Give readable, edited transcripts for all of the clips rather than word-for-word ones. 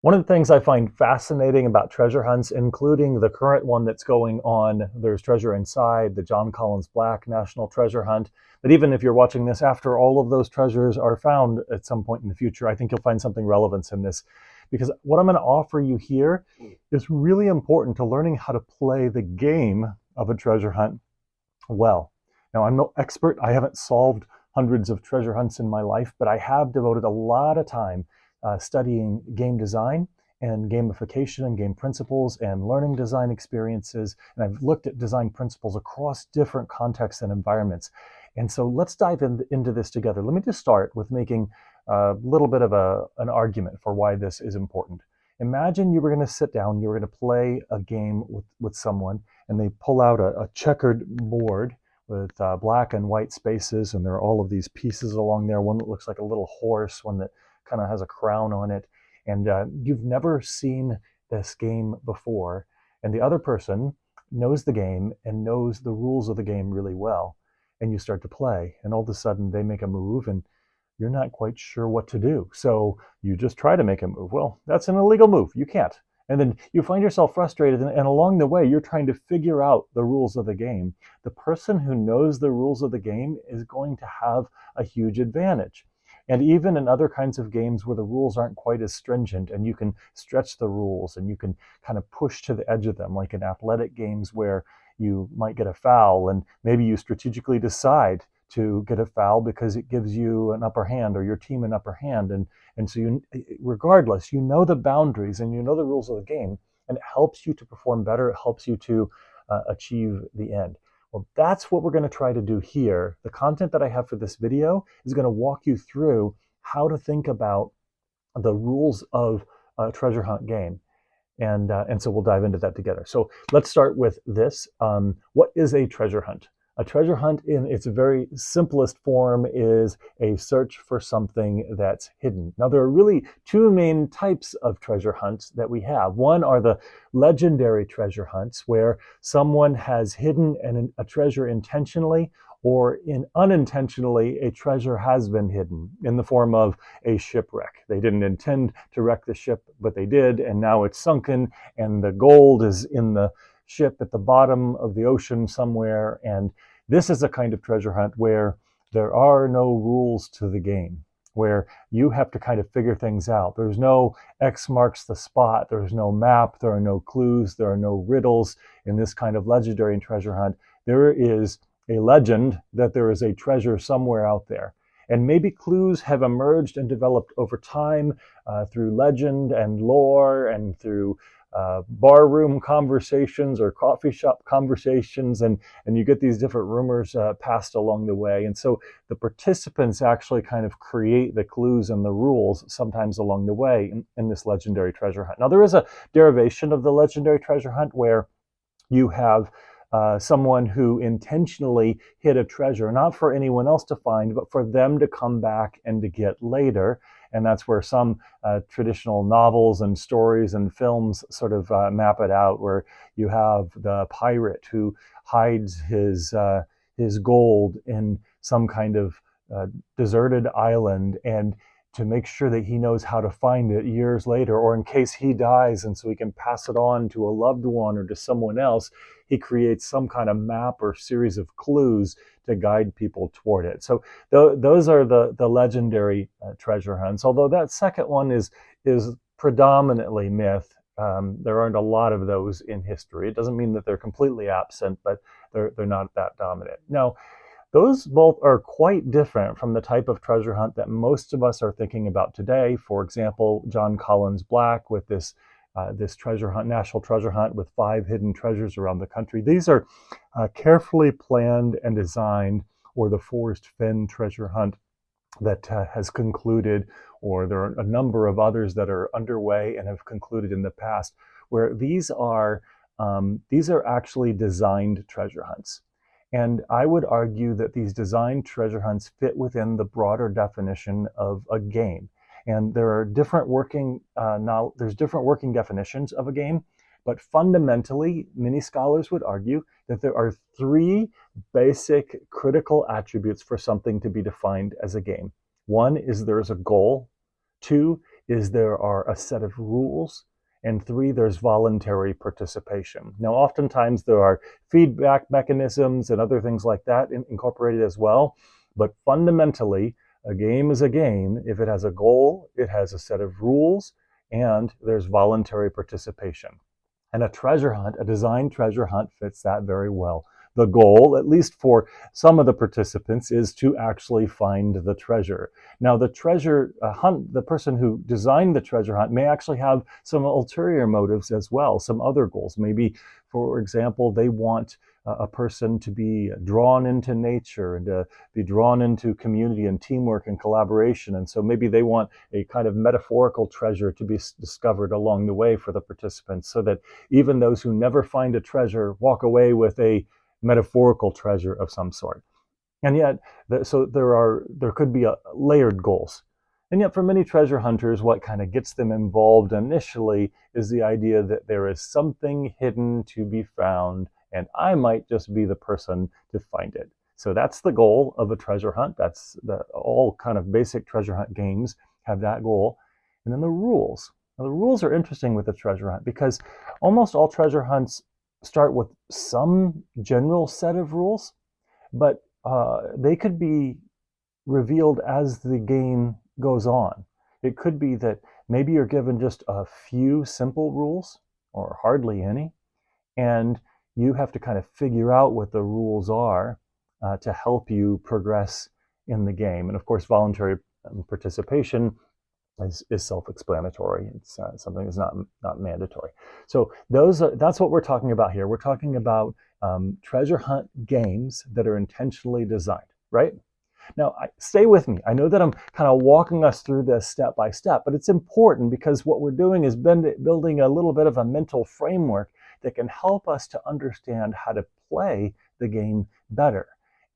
One of the things I find fascinating about treasure hunts, including the current one that's going on, there's Treasure Inside, the John Collins Black National Treasure Hunt. But even if you're watching this after all of those treasures are found at some point in the future, I think you'll find something relevant in this. Because what I'm going to offer you here is really important to learning how to play the game of a treasure hunt well. Now, I'm no expert. I haven't solved hundreds of treasure hunts in my life, but I have devoted a lot of time studying game design and gamification and game principles and learning design experiences. And I've looked at design principles across different contexts and environments. And so let's dive into this together. Let me just start with making a little bit of an argument for why this is important. Imagine you were going to sit down, you were going to play a game with someone, and they pull out a checkered board with black and white spaces, and there are all of these pieces along there, one that looks like a little horse, one that kind of has a crown on it, and you've never seen this game before, and the other person knows the game and knows the rules of the game really well, and you start to play, and all of a sudden they make a move, and you're not quite sure what to do, so you just try to make a move. Well, that's an illegal move. You can't. And then you find yourself frustrated, and along the way, you're trying to figure out the rules of the game. The person who knows the rules of the game is going to have a huge advantage. And even in other kinds of games where the rules aren't quite as stringent and you can stretch the rules and you can kind of push to the edge of them, like in athletic games where you might get a foul and maybe you strategically decide to get a foul because it gives you an upper hand or your team an upper hand. And so you, regardless, you know the boundaries and you know the rules of the game, and it helps you to perform better. It helps you to achieve the end. Well, that's what we're going to try to do here. The content that I have for this video is going to walk you through how to think about the rules of a treasure hunt game. And so we'll dive into that together. So let's start with this. What is a treasure hunt? A treasure hunt in its very simplest form is a search for something that's hidden. Now, there are really two main types of treasure hunts that we have. One are the legendary treasure hunts, where someone has hidden a treasure intentionally, or unintentionally, a treasure has been hidden in the form of a shipwreck. They didn't intend to wreck the ship, but they did, and now it's sunken, and the gold is in the ship at the bottom of the ocean somewhere. And this is a kind of treasure hunt where there are no rules to the game, where you have to kind of figure things out. There's no X marks the spot. There's no map. There are no clues. There are no riddles in this kind of legendary treasure hunt. There is a legend that there is a treasure somewhere out there. And maybe clues have emerged and developed over time through legend and lore and through barroom conversations or coffee shop conversations, and you get these different rumors passed along the way. And so the participants actually kind of create the clues and the rules sometimes along the way in this legendary treasure hunt. Now, there is a derivation of the legendary treasure hunt where you have someone who intentionally hid a treasure, not for anyone else to find, but for them to come back and to get later. And that's where some traditional novels and stories and films sort of map it out, where you have the pirate who hides his gold in some kind of deserted island, and to make sure that he knows how to find it years later, or in case he dies and so he can pass it on to a loved one or to someone else, he creates some kind of map or series of clues to guide people toward it. So those are the legendary treasure hunts, although that second one is predominantly myth. There aren't a lot of those in history. It doesn't mean that they're completely absent, but they're not that dominant. Now, those both are quite different from the type of treasure hunt that most of us are thinking about today. For example, John Collins Black with this treasure hunt, national treasure hunt with 5 hidden treasures around the country. These are carefully planned and designed, or the Forest Fen treasure hunt that has concluded, or there are a number of others that are underway and have concluded in the past, where these are actually designed treasure hunts. And I would argue that these designed treasure hunts fit within the broader definition of a game. And there are different working definitions of a game, but fundamentally, many scholars would argue that there are 3 basic critical attributes for something to be defined as a game. 1 is there's a goal. 2 is there are a set of rules, and 3, there's voluntary participation. Now, oftentimes there are feedback mechanisms and other things like that incorporated as well, but fundamentally, a game is a game if it has a goal, it has a set of rules, and there's voluntary participation. And a treasure hunt, a designed treasure hunt, fits that very well. The goal, at least for some of the participants, is to actually find the treasure. Now, the treasure hunt, the person who designed the treasure hunt may actually have some ulterior motives as well, some other goals. Maybe, for example, they want a person to be drawn into nature and to be drawn into community and teamwork and collaboration. And so maybe they want a kind of metaphorical treasure to be discovered along the way for the participants, so that even those who never find a treasure walk away with a metaphorical treasure of some sort. And yet, so there could be layered goals. And yet, for many treasure hunters, what kind of gets them involved initially is the idea that there is something hidden to be found, and I might just be the person to find it. So that's the goal of a treasure hunt. All kind of basic treasure hunt games have that goal. And then the rules. Now, the rules are interesting with the treasure hunt because almost all treasure hunts start with some general set of rules, but they could be revealed as the game goes on. It could be that maybe you're given just a few simple rules or hardly any, and you have to kind of figure out what the rules are to help you progress in the game. And of course, voluntary participation is self-explanatory. It's something that's not mandatory. So that's what we're talking about here. We're talking about treasure hunt games that are intentionally designed, right? Now, stay with me. I know that I'm kind of walking us through this step by step, but it's important because what we're doing is building a little bit of a mental framework that can help us to understand how to play the game better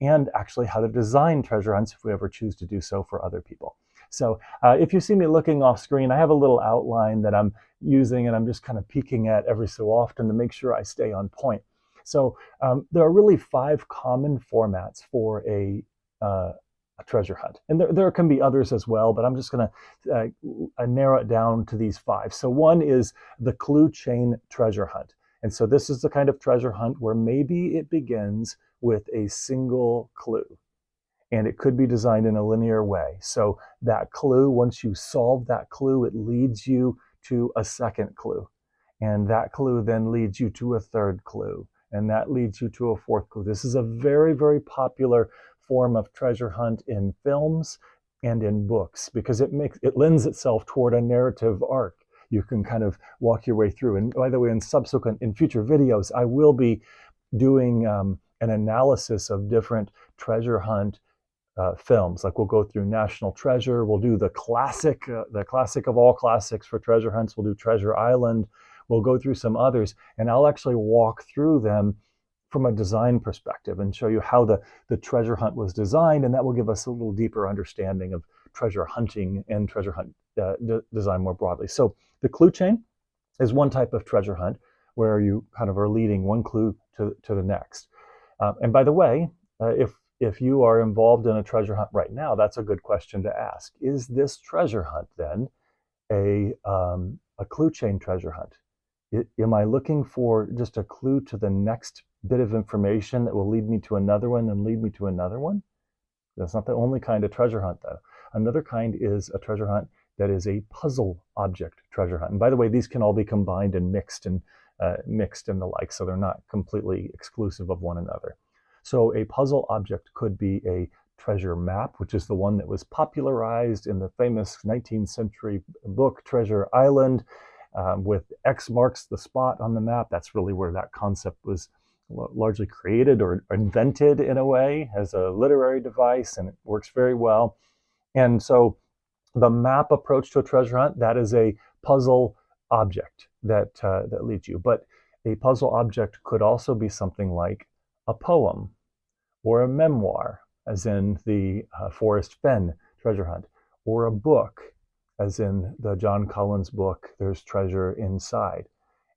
and actually how to design treasure hunts if we ever choose to do so for other people. So if you see me looking off screen, I have a little outline that I'm using and I'm just kind of peeking at every so often to make sure I stay on point. So there are really 5 common formats for a treasure hunt. And there can be others as well, but I'm just going to narrow it down to these 5. So one is the clue chain treasure hunt. And so this is the kind of treasure hunt where maybe it begins with a single clue. And it could be designed in a linear way. So that clue, once you solve that clue, it leads you to a second clue. And that clue then leads you to a third clue. And that leads you to a fourth clue. This is a very, very popular form of treasure hunt in films and in books because it lends itself toward a narrative arc. You can kind of walk your way through. And by the way, in future videos, I will be doing an analysis of different treasure hunt films. Like we'll go through National Treasure. We'll do the classic of all classics for treasure hunts. We'll do Treasure Island. We'll go through some others, and I'll actually walk through them from a design perspective and show you how the treasure hunt was designed, and that will give us a little deeper understanding of treasure hunting and treasure hunt design more broadly. So the clue chain is one type of treasure hunt where you kind of are leading one clue to the next. And by the way, if you are involved in a treasure hunt right now, that's a good question to ask. Is this treasure hunt then a clue chain treasure hunt? Am I looking for just a clue to the next bit of information that will lead me to another one and lead me to another one? That's not the only kind of treasure hunt, though. Another kind is a treasure hunt that is a puzzle object treasure hunt. And by the way, these can all be combined and mixed and the like, so they're not completely exclusive of one another. So a puzzle object could be a treasure map, which is the one that was popularized in the famous 19th century book Treasure Island, with X marks the spot on the map. That's really where that concept was largely created or invented in a way as a literary device, and it works very well. And so the map approach to a treasure hunt, that is a puzzle object that leads you. But a puzzle object could also be something like a poem or a memoir, as in the Forrest Fenn treasure hunt, or a book, as in the John Collins book, There's Treasure Inside.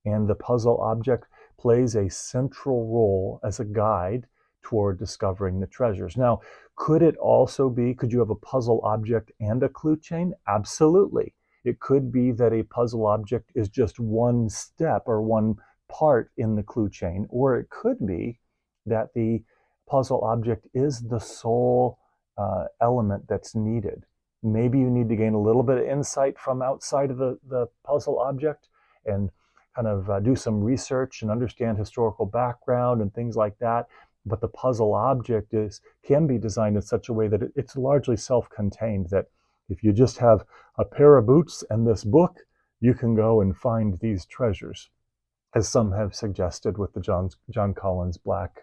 And the puzzle object plays a central role as a guide toward discovering the treasures. Now, could you have a puzzle object and a clue chain? Absolutely. It could be that a puzzle object is just one step or one part in the clue chain, or it could be that the puzzle object is the sole element that's needed. Maybe you need to gain a little bit of insight from outside of the puzzle object and kind of do some research and understand historical background and things like that. But the puzzle object can be designed in such a way that it's largely self-contained, that if you just have a pair of boots and this book, you can go and find these treasures, as some have suggested with the John Collins Black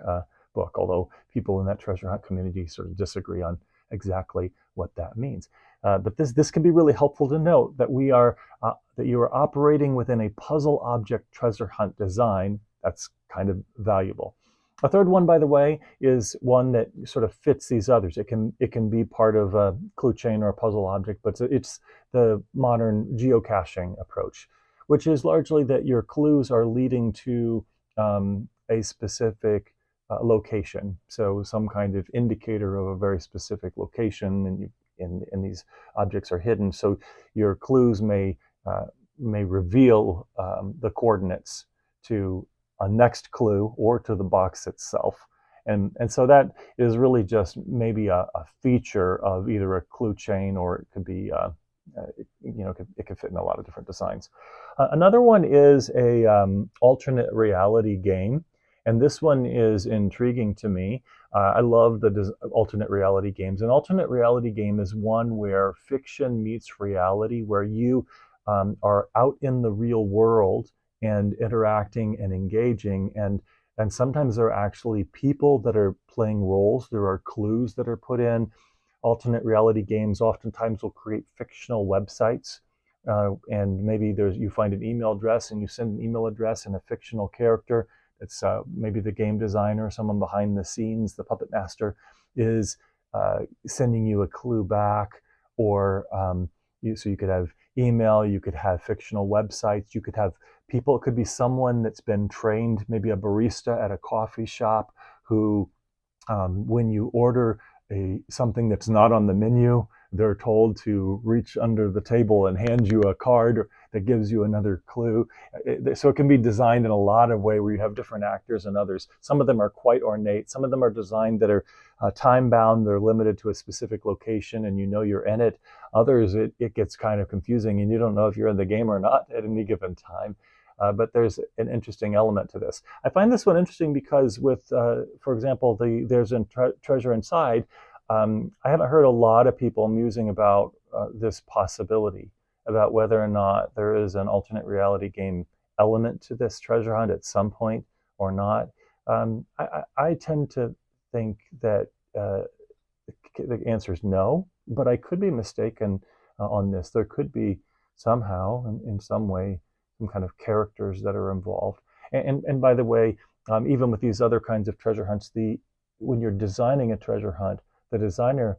book, although people in that treasure hunt community sort of disagree on exactly what that means. But this can be really helpful to note that that you are operating within a puzzle object treasure hunt design. That's kind of valuable. A third one, by the way, is one that sort of fits these others. It can be part of a clue chain or a puzzle object, but it's the modern geocaching approach, which is largely that your clues are leading to a specific location. So some kind of indicator of a very specific location, and these objects are hidden. So your clues may reveal the coordinates to a next clue or to the box itself. And so that is really just maybe a feature of either a clue chain, or it could be, it could fit in a lot of different designs. Another one is a alternate reality game. And this one is intriguing to me. I love the alternate reality games. An alternate reality game is one where fiction meets reality, where you are out in the real world and interacting and engaging. And sometimes there are actually people that are playing roles. There are clues that are put in. Alternate reality games oftentimes will create fictional websites. And maybe you find an email address and you send an email address and a fictional character. It's maybe the game designer, someone behind the scenes, the puppet master, is sending you a clue back. Or so you could have email, you could have fictional websites, you could have people. It could be someone that's been trained, maybe a barista at a coffee shop, who, when you order something that's not on the menu, they're told to reach under the table and hand you a card that gives you another clue. So it can be designed in a lot of ways, where you have different actors and others. Some of them are quite ornate. Some of them are designed that are time bound. They're limited to a specific location and you're in it. Others, it gets kind of confusing and you don't know if you're in the game or not at any given time. But there's an interesting element to this. I find this one interesting because with, for example, there's a treasure inside. I haven't heard a lot of people musing about this possibility, about whether or not there is an alternate reality game element to this treasure hunt at some point or not. I tend to think that the answer is no, but I could be mistaken on this. There could be somehow, in some way, some kind of characters that are involved. And by the way, even with these other kinds of treasure hunts, when you're designing a treasure hunt, the designer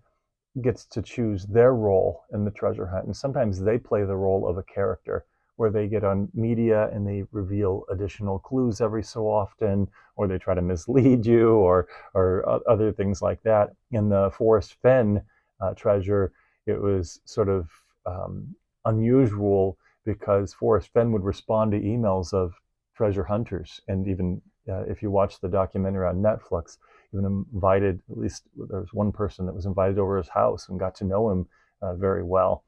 gets to choose their role in the treasure hunt. And sometimes they play the role of a character, where they get on media and they reveal additional clues every so often, or they try to mislead you, or other things like that. In the Forrest Fenn treasure, it was sort of unusual, because Forrest Fenn would respond to emails of treasure hunters. And even if you watch the documentary on Netflix, even invited, at least there was one person that was invited over his house and got to know him very well.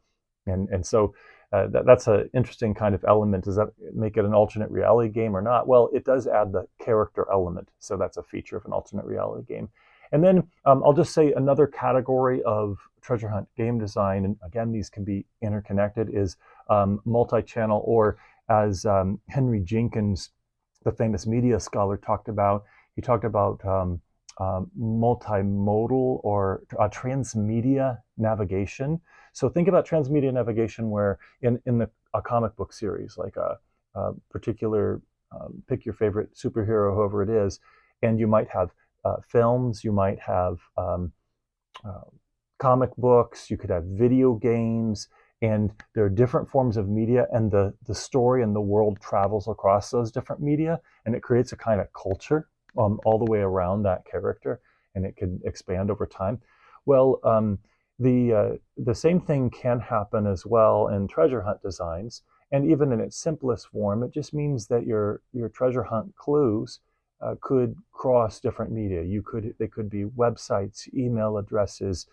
And so that's an interesting kind of element. Does that make it an alternate reality game or not? Well, it does add the character element. So that's a feature of an alternate reality game. And then I'll just say another category of treasure hunt game design, and again, these can be interconnected, is multi-channel, or as Henry Jenkins, the famous media scholar, talked about. He talked about multimodal or transmedia navigation. So think about transmedia navigation, where in a comic book series, like a particular, pick your favorite superhero, whoever it is, and you might have films, you might have comic books, you could have video games, and there are different forms of media, and the story and the world travels across those different media, and it creates a kind of culture all the way around that character, and it can expand over time. Well, the same thing can happen as well in treasure hunt designs, and even in its simplest form, it just means that your treasure hunt clues could cross different media. They could be websites, email addresses,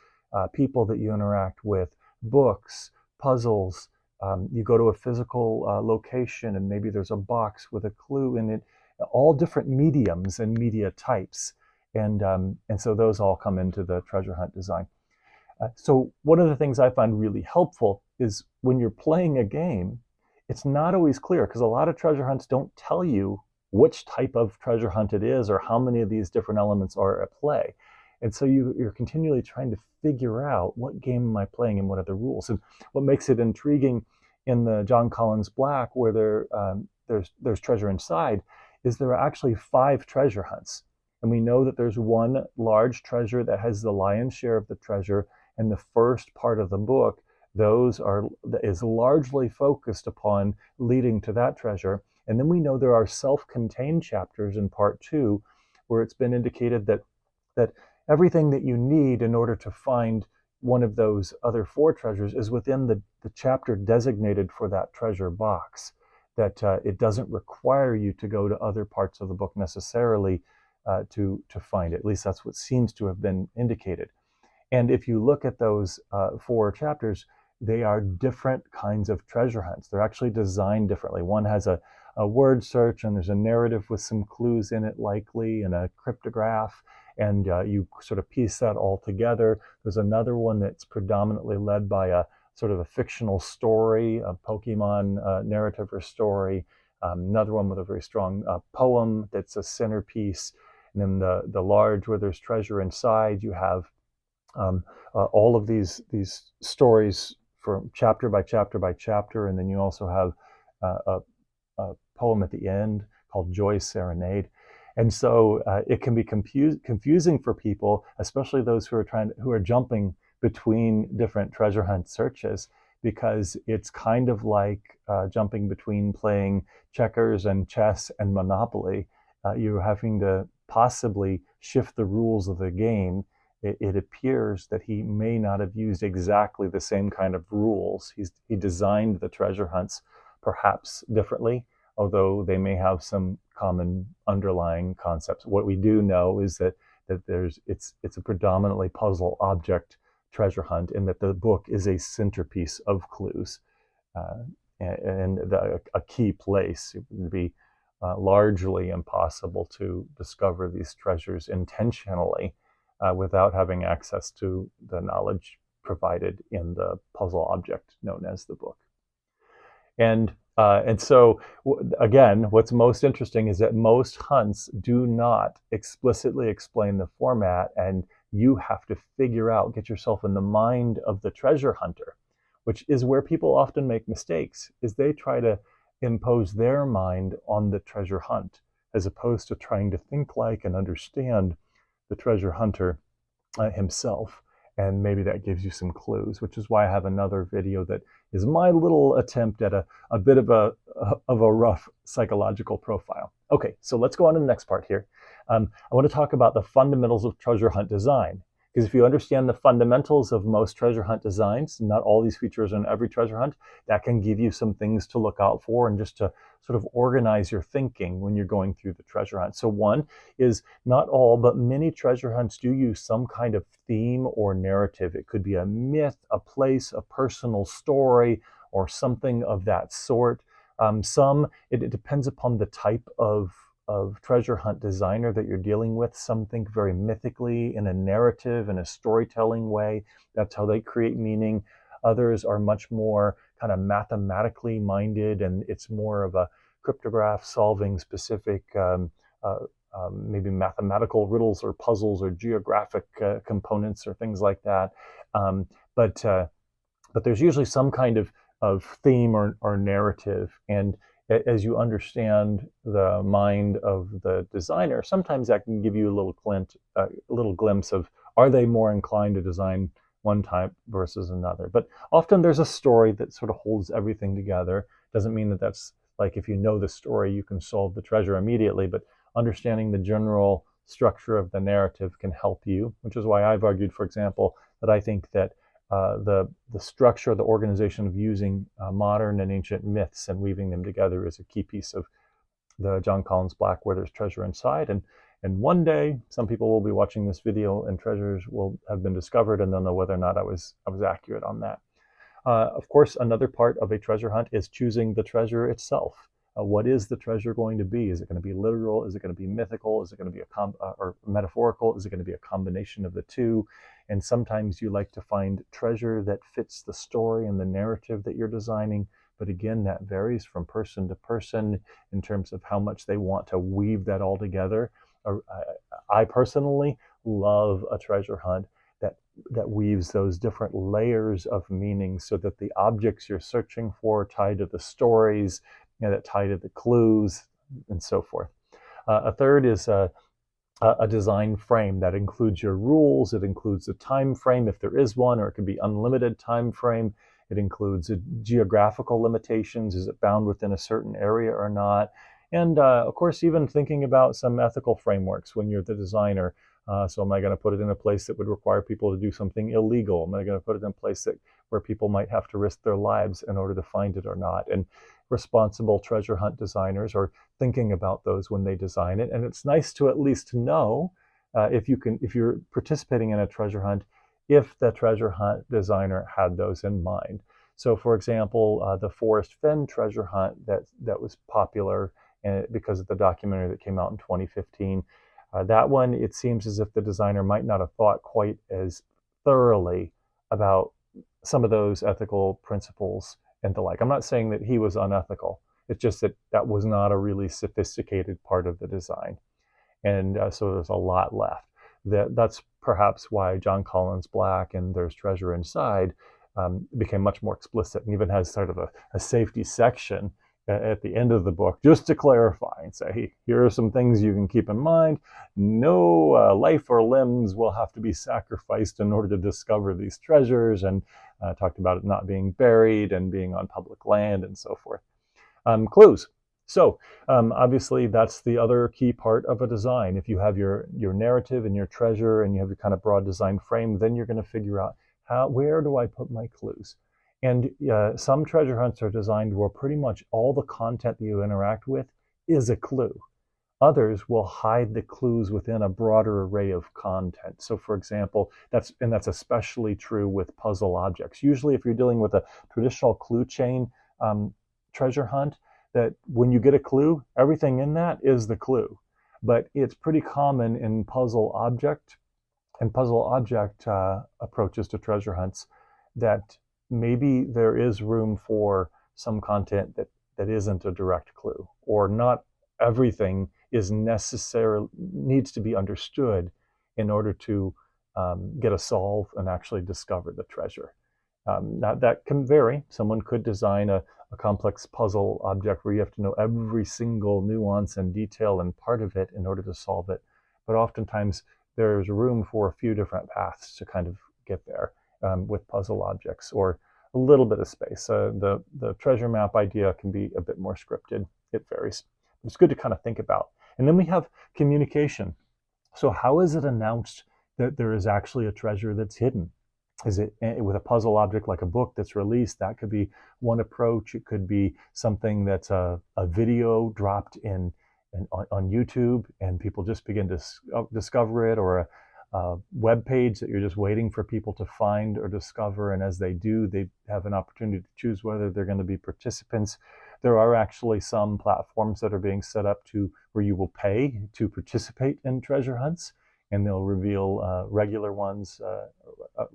people that you interact with, books, puzzles. You go to a physical location and maybe there's a box with a clue in it. All different mediums and media types, and so those all come into the treasure hunt design. So one of the things I find really helpful is when you're playing a game, it's not always clear because a lot of treasure hunts don't tell you which type of treasure hunt it is or how many of these different elements are at play. And so you're continually trying to figure out what game am I playing and what are the rules. And what makes it intriguing in the John Collins Black, where there's treasure inside, is there are actually 5 treasure hunts. And we know that there's one large treasure that has the lion's share of the treasure, and the first part of the book is largely focused upon leading to that treasure. And then we know there are self-contained chapters in part 2 where it's been indicated that everything that you need in order to find one of those other 4 treasures is within the chapter designated for that treasure box, that it doesn't require you to go to other parts of the book necessarily to find it. At least that's what seems to have been indicated. And if you look at those 4 chapters, they are different kinds of treasure hunts. They're actually designed differently. One has a word search, and there's a narrative with some clues in it, likely, and a cryptograph, and you sort of piece that all together. There's another one that's predominantly led by a sort of a fictional story, a Pokemon narrative or story. Another one with a very strong poem that's a centerpiece. And then the large, where there's treasure inside, you have all of these stories from chapter by chapter by chapter, and then you also have a poem at the end called Joy's Serenade. And so it can be confusing for people, especially those who are jumping between different treasure hunt searches, because it's kind of like jumping between playing checkers and chess and Monopoly. You're having to possibly shift the rules of the game. It appears that he may not have used exactly the same kind of rules. He designed the treasure hunts perhaps differently, although they may have some common underlying concepts. What we do know is that it's a predominantly puzzle object treasure hunt, and that the book is a centerpiece of clues and a key place. It would be largely impossible to discover these treasures intentionally without having access to the knowledge provided in the puzzle object known as the book. And so, again, what's most interesting is that most hunts do not explicitly explain the format, and you have to get yourself in the mind of the treasure hunter, which is where people often make mistakes, is they try to impose their mind on the treasure hunt, as opposed to trying to think like and understand the treasure hunter himself. And maybe that gives you some clues, which is why I have another video that is my little attempt at a bit of a rough psychological profile. Okay, so let's go on to the next part here. I want to talk about the fundamentals of treasure hunt design. Because if you understand the fundamentals of most treasure hunt designs, not all these features in every treasure hunt, that can give you some things to look out for and just to sort of organize your thinking when you're going through the treasure hunt. So one is, not all, but many treasure hunts do use some kind of theme or narrative. It could be a myth, a place, a personal story, or something of that sort. It depends upon the type of treasure hunt designer that you're dealing with. Some think very mythically, in a narrative, in a storytelling way. That's how they create meaning. Others are much more kind of mathematically minded, and it's more of a cryptograph solving specific maybe mathematical riddles or puzzles or geographic components or things like that. But there's usually some kind of theme or narrative, and as you understand the mind of the designer, sometimes that can give you a little glimpse of, are they more inclined to design one type versus another? But often there's a story that sort of holds everything together. Doesn't mean that that's like, if you know the story, you can solve the treasure immediately, but understanding the general structure of the narrative can help you, which is why I've argued, for example, that I think that the structure, the organization of using modern and ancient myths and weaving them together is a key piece of the John Collins Black Where There's Treasure Inside. And one day, some people will be watching this video and treasures will have been discovered, and they'll know whether or not I was accurate on that. Of course, another part of a treasure hunt is choosing the treasure itself. What is the treasure going to be? Is it going to be literal? Is it going to be mythical? Is it going to be or metaphorical? Is it going to be a combination of the two? And sometimes you like to find treasure that fits the story and the narrative that you're designing. But again, that varies from person to person in terms of how much they want to weave that all together. I personally love a treasure hunt that weaves those different layers of meaning so that the objects you're searching for tie to the stories, that tie to the clues, and so forth. A third is a design frame that includes your rules. It includes a time frame if there is one, or it could be unlimited time frame. It includes geographical limitations. Is it bound within a certain area or not? And of course, even thinking about some ethical frameworks when you're the designer. So am I going to put it in a place that would require people to do something illegal? Am I going to put it in a place where people might have to risk their lives in order to find it or not? And responsible treasure hunt designers are thinking about those when they design it. And it's nice to at least know if you're participating in a treasure hunt, if the treasure hunt designer had those in mind. So for example, the Forest Fen treasure hunt that was popular because of the documentary that came out in 2015, that one, it seems as if the designer might not have thought quite as thoroughly about some of those ethical principles and the like. I'm not saying that he was unethical. It's just that was not a really sophisticated part of the design. And so there's a lot left. That's perhaps why John Collins Black and There's Treasure Inside became much more explicit, and even has sort of a safety section at the end of the book, just to clarify and say, hey, here are some things you can keep in mind. No life or limbs will have to be sacrificed in order to discover these treasures, and talked about it not being buried and being on public land and so forth. Clues. So obviously that's the other key part of a design. If you have your narrative and your treasure and you have your kind of broad design frame, then you're going to figure out where do I put my clues? And some treasure hunts are designed where pretty much all the content that you interact with is a clue. Others will hide the clues within a broader array of content. So for example, that's especially true with puzzle objects. Usually if you're dealing with a traditional clue chain treasure hunt, that when you get a clue, everything in that is the clue. But it's pretty common in puzzle object approaches to treasure hunts that maybe there is room for some content that isn't a direct clue, or not everything needs to be understood in order to get a solve and actually discover the treasure. Now that can vary. Someone could design a complex puzzle object where you have to know every single nuance and detail and part of it in order to solve it. But oftentimes there's room for a few different paths to kind of get there with puzzle objects, or a little bit of space. The treasure map idea can be a bit more scripted. It varies. It's good to kind of think about. And then we have communication. So how is it announced that there is actually a treasure that's hidden? Is it with a puzzle object like a book that's released? That could be one approach. It could be something that's a video dropped on YouTube and people just begin to discover it, or a web page that you're just waiting for people to find or discover, and as they do, they have an opportunity to choose whether they're going to be participants. There are actually some platforms that are being set up where you will pay to participate in treasure hunts, and they'll reveal regular ones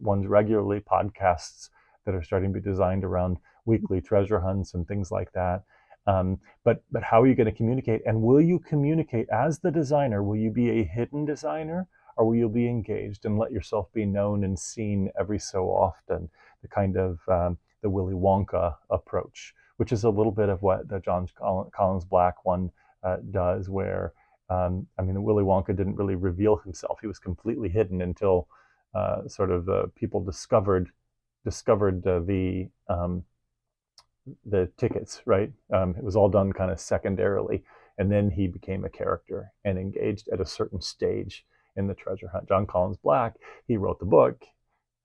regularly, podcasts that are starting to be designed around weekly treasure hunts and things like that. But how are you going to communicate? And will you communicate as the designer? Will you be a hidden designer, or will you be engaged and let yourself be known and seen every so often? The kind of the Willy Wonka approach, which is a little bit of what the John Collins Black one does, where Willy Wonka didn't really reveal himself. He was completely hidden until people discovered the tickets, right? It was all done kind of secondarily, and then he became a character and engaged at a certain stage in the treasure hunt. John Collins Black, he wrote the book,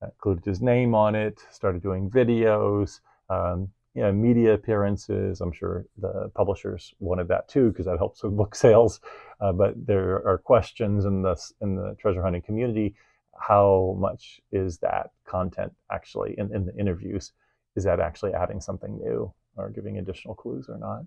included his name on it, started doing videos, media appearances. I'm sure the publishers wanted that too because that helps with book sales. But there are questions in the treasure hunting community. How much is that content actually in the interviews? Is that actually adding something new or giving additional clues or not?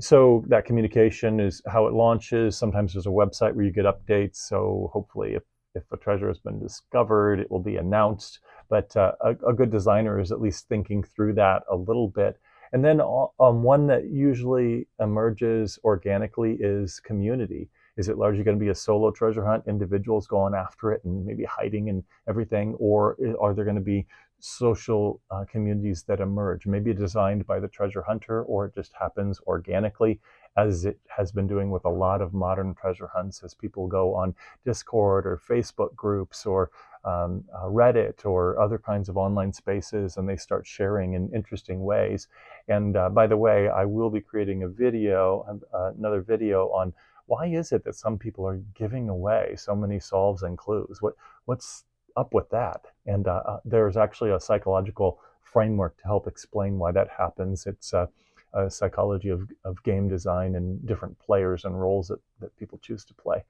So that communication is how it launches. Sometimes there's a website where you get updates. So hopefully, if a treasure has been discovered, it will be announced. But a good designer is at least thinking through that a little bit. And then one that usually emerges organically is community. Is it largely going to be a solo treasure hunt, individuals going after it and maybe hiding and everything? Or are there going to be social communities that emerge, maybe designed by the treasure hunter, or it just happens organically, as it has been doing with a lot of modern treasure hunts, as people go on Discord or Facebook groups or Reddit or other kinds of online spaces, and they start sharing in interesting ways. And by the way, I will be creating another video on why is it that some people are giving away so many solves and clues? What's up with that? And there's actually a psychological framework to help explain why that happens. It's a psychology of game design and different players and roles that people choose to play.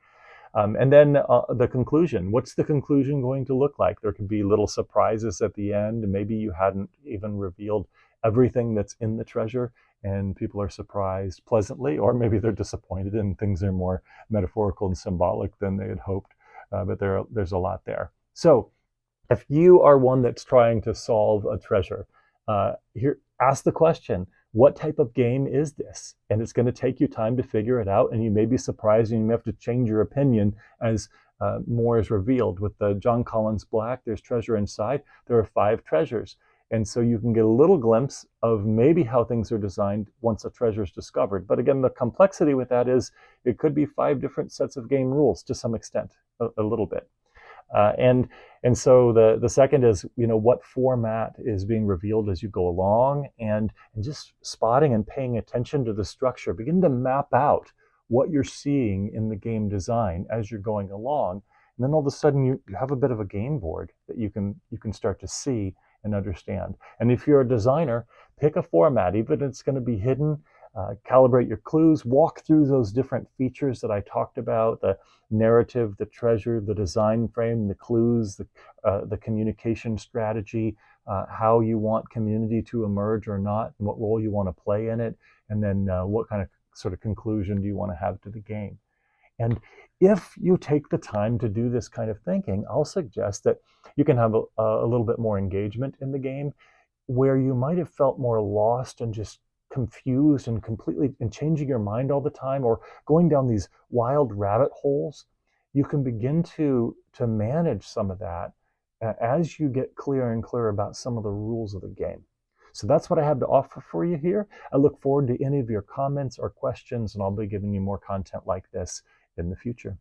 And then the conclusion. What's the conclusion going to look like? There could be little surprises at the end. Maybe you hadn't even revealed everything that's in the treasure, and people are surprised pleasantly, or maybe they're disappointed and things are more metaphorical and symbolic than they had hoped. But there's a lot there. So if you are one that's trying to solve a treasure, ask the question, what type of game is this? And it's going to take you time to figure it out, and you may be surprised and you may have to change your opinion as more is revealed. With the John Collins Black, there's treasure inside. There are 5 treasures. And so you can get a little glimpse of maybe how things are designed once a treasure is discovered. But again, the complexity with that is it could be 5 different sets of game rules to some extent, a little bit. And so the second is, what format is being revealed as you go along, and just spotting and paying attention to the structure. Begin to map out what you're seeing in the game design as you're going along. And then all of a sudden you have a bit of a game board that you can start to see and understand. And if you're a designer, pick a format, even if it's going to be hidden. Calibrate your clues, walk through those different features that I talked about, the narrative, the treasure, the design frame, the clues, the communication strategy, how you want community to emerge or not, and what role you want to play in it, and then what kind of sort of conclusion do you want to have to the game. And if you take the time to do this kind of thinking, I'll suggest that you can have a little bit more engagement in the game, where you might have felt more lost and just confused and completely and changing your mind all the time, or going down these wild rabbit holes. You can begin to manage some of that as you get clearer and clearer about some of the rules of the game. So that's what I have to offer for you here. I look forward to any of your comments or questions, and I'll be giving you more content like this in the future.